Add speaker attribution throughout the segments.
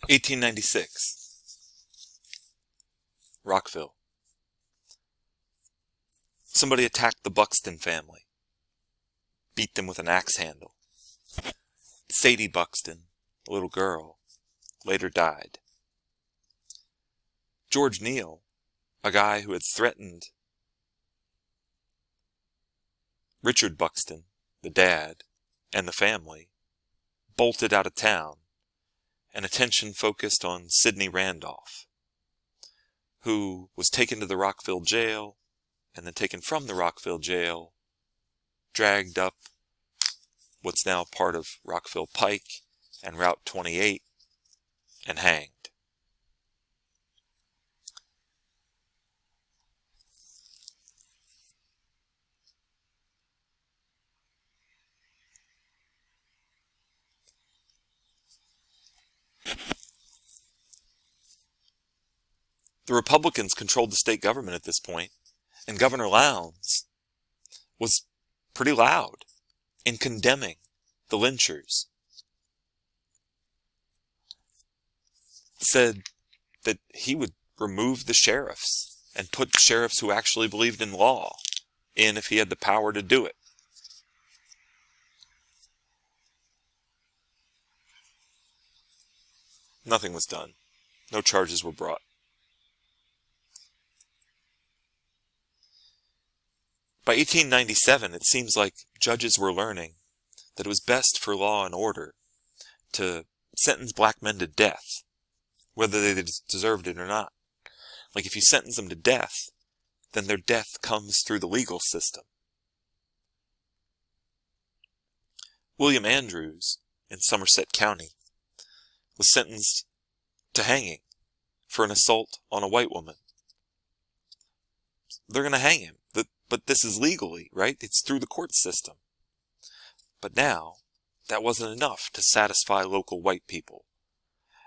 Speaker 1: 1896. Rockville. Somebody attacked the Buxton family. Beat them with an axe handle. Sadie Buxton, a little girl, later died. George Neal, a guy who had threatened Richard Buxton, the dad, and the family, bolted out of town, and attention focused on Sidney Randolph, who was taken to the Rockville jail, and then taken from the Rockville jail, dragged up what's now part of Rockville Pike and Route 28, and hanged. The Republicans controlled the state government at this point, and Governor Lowndes was pretty loud in condemning the lynchers. Said that he would remove the sheriffs and put sheriffs who actually believed in law in if he had the power to do it. Nothing was done. No charges were brought. By 1897, it seems like judges were learning that it was best for law and order to sentence black men to death, whether they deserved it or not. Like if you sentence them to death, then their death comes through the legal system. William Andrews in Somerset County was sentenced to hanging for an assault on a white woman. They're going to hang him. But this is legally, right? It's through the court system. But now, that wasn't enough to satisfy local white people.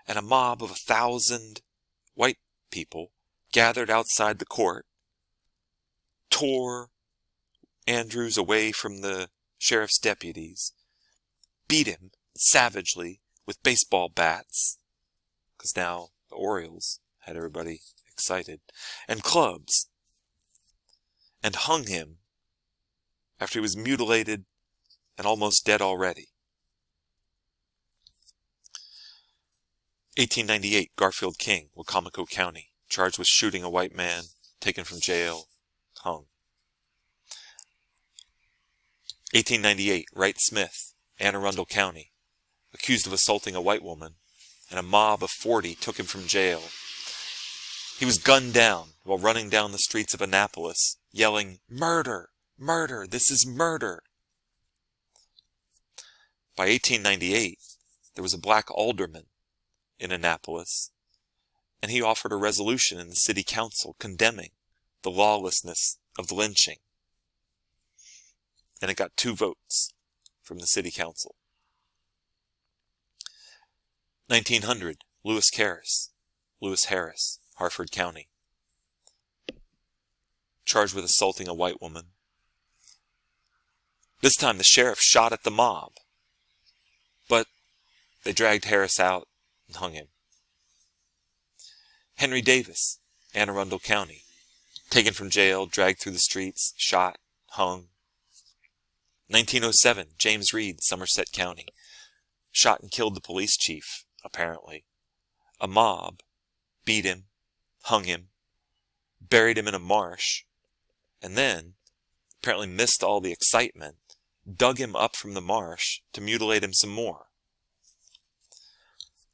Speaker 1: And a mob of 1,000 white people gathered outside the court, tore Andrews away from the sheriff's deputies, beat him savagely with baseball bats, because now the Orioles had everybody excited, and clubs, and hung him after he was mutilated and almost dead already. 1898, Garfield King, Wicomico County, charged with shooting a white man, taken from jail, hung. 1898, Wright Smith, Anne Arundel County, accused of assaulting a white woman, and a mob of 40 took him from jail. He was gunned down while running down the streets of Annapolis, yelling, "Murder! Murder! This is murder!" By 1898, there was a black alderman in Annapolis, and he offered a resolution in the city council condemning the lawlessness of the lynching. And it got 2 votes from the city council. 1900, Lewis Harris, Harford County, charged with assaulting a white woman. This time the sheriff shot at the mob, but they dragged Harris out and hung him. Henry Davis, Anne Arundel County, taken from jail, dragged through the streets, shot, hung. 1907, James Reed, Somerset County, shot and killed the police chief, apparently. A mob beat him, hung him, buried him in a marsh, and then, apparently missed all the excitement, dug him up from the marsh to mutilate him some more.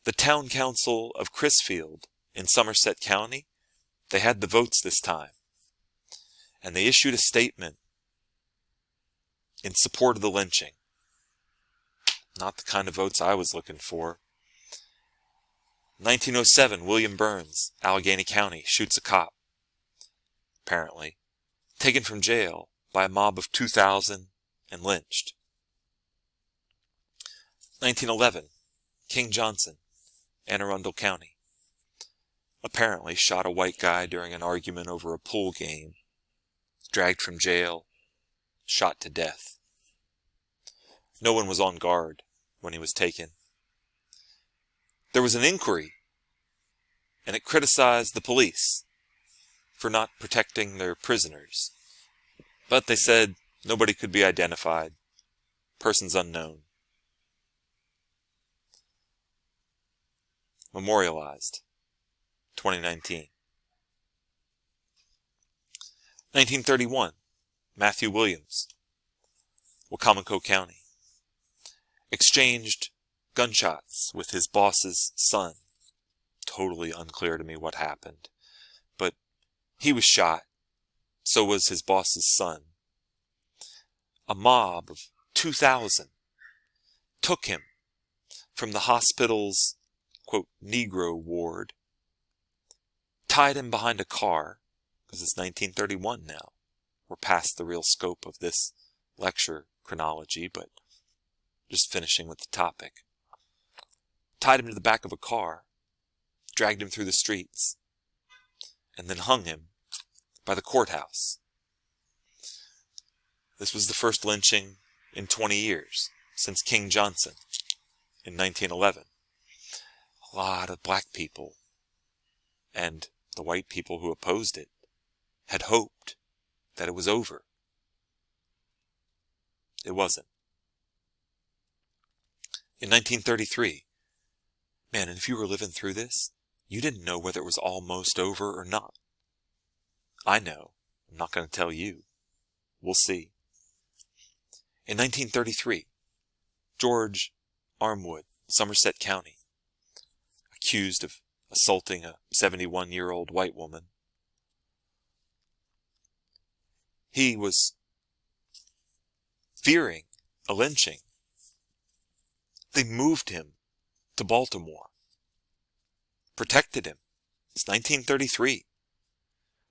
Speaker 1: The town council of Crisfield in Somerset County, they had the votes this time, and they issued a statement in support of the lynching. Not the kind of votes I was looking for. 1907, William Burns, Allegheny County, shoots a cop, apparently, taken from jail by a mob of 2,000 and lynched. 1911, King Johnson, Anne Arundel County, apparently shot a white guy during an argument over a pool game, dragged from jail, shot to death. No one was on guard when he was taken. there was an inquiry, and it criticized the police for not protecting their prisoners. But they said nobody could be identified. Persons unknown. Memorialized. 2019. 1931. Matthew Williams, Wacomico County, exchanged gunshots with his boss's son. Totally unclear to me what happened, but he was shot. So was his boss's son. A mob of 2,000 took him from the hospital's, quote, Negro ward, tied him behind a car, because it's 1931 now. We're past the real scope of this lecture chronology, but just finishing with the topic. Tied him to the back of a car, dragged him through the streets, and then hung him by the courthouse. This was the first lynching in 20 years, since King Johnson in 1911. A lot of black people and the white people who opposed it had hoped that it was over. It wasn't. In 1933, man, and if you were living through this, you didn't know whether it was almost over or not. I know. I'm not going to tell you. We'll see. In 1933, George Armwood, Somerset County, accused of assaulting a 71-year-old white woman. He was fearing a lynching. They moved him to Baltimore, protected him. It's 1933.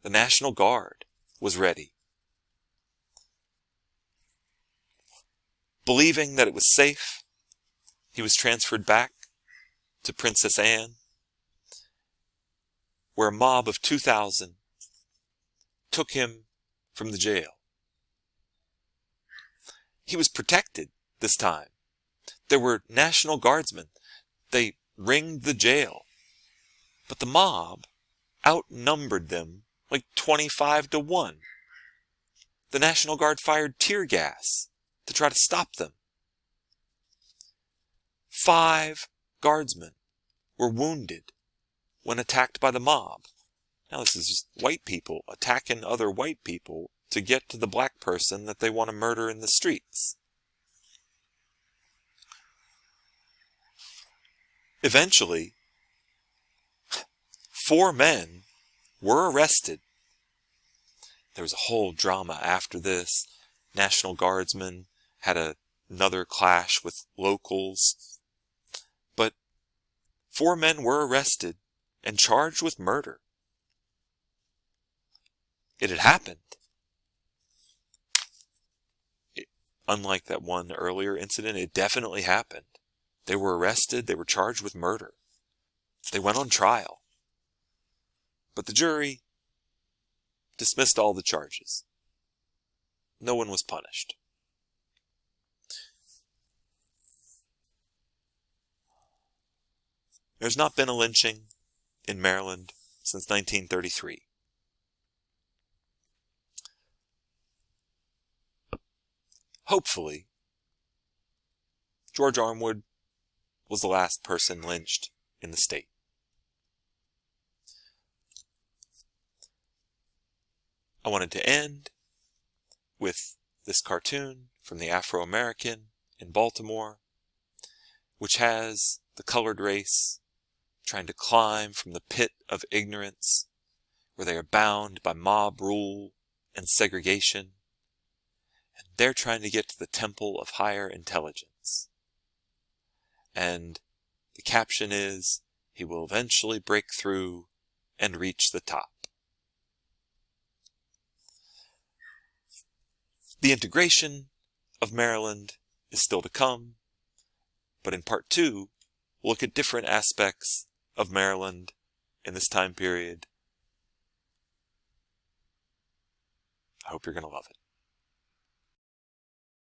Speaker 1: The National Guard was ready. Believing that it was safe, he was transferred back to Princess Anne, where a mob of 2,000 took him from the jail. He was protected this time. There were National Guardsmen. They ringed the jail. But the mob outnumbered them like 25-1. The National Guard fired tear gas to try to stop them. 5 guardsmen were wounded when attacked by the mob. Now this is just white people attacking other white people to get to the black person that they want to murder in the streets. Eventually, 4 men were arrested. There was a whole drama after this. National Guardsmen had another clash with locals. But 4 men were arrested and charged with murder. It had happened. Unlike that one earlier incident, it definitely happened. They were arrested. They were charged with murder. They went on trial. But the jury dismissed all the charges. No one was punished. There's not been a lynching in Maryland since 1933. Hopefully, George Armwood was the last person lynched in the state. I wanted to end with this cartoon from the Afro-American in Baltimore, which has the colored race trying to climb from the pit of ignorance, where they are bound by mob rule and segregation, and they're trying to get to the temple of higher intelligence. And the caption is, he will eventually break through and reach the top. The integration of Maryland is still to come, but in part 2, we'll look at different aspects of Maryland in this time period. I hope you're going to love it.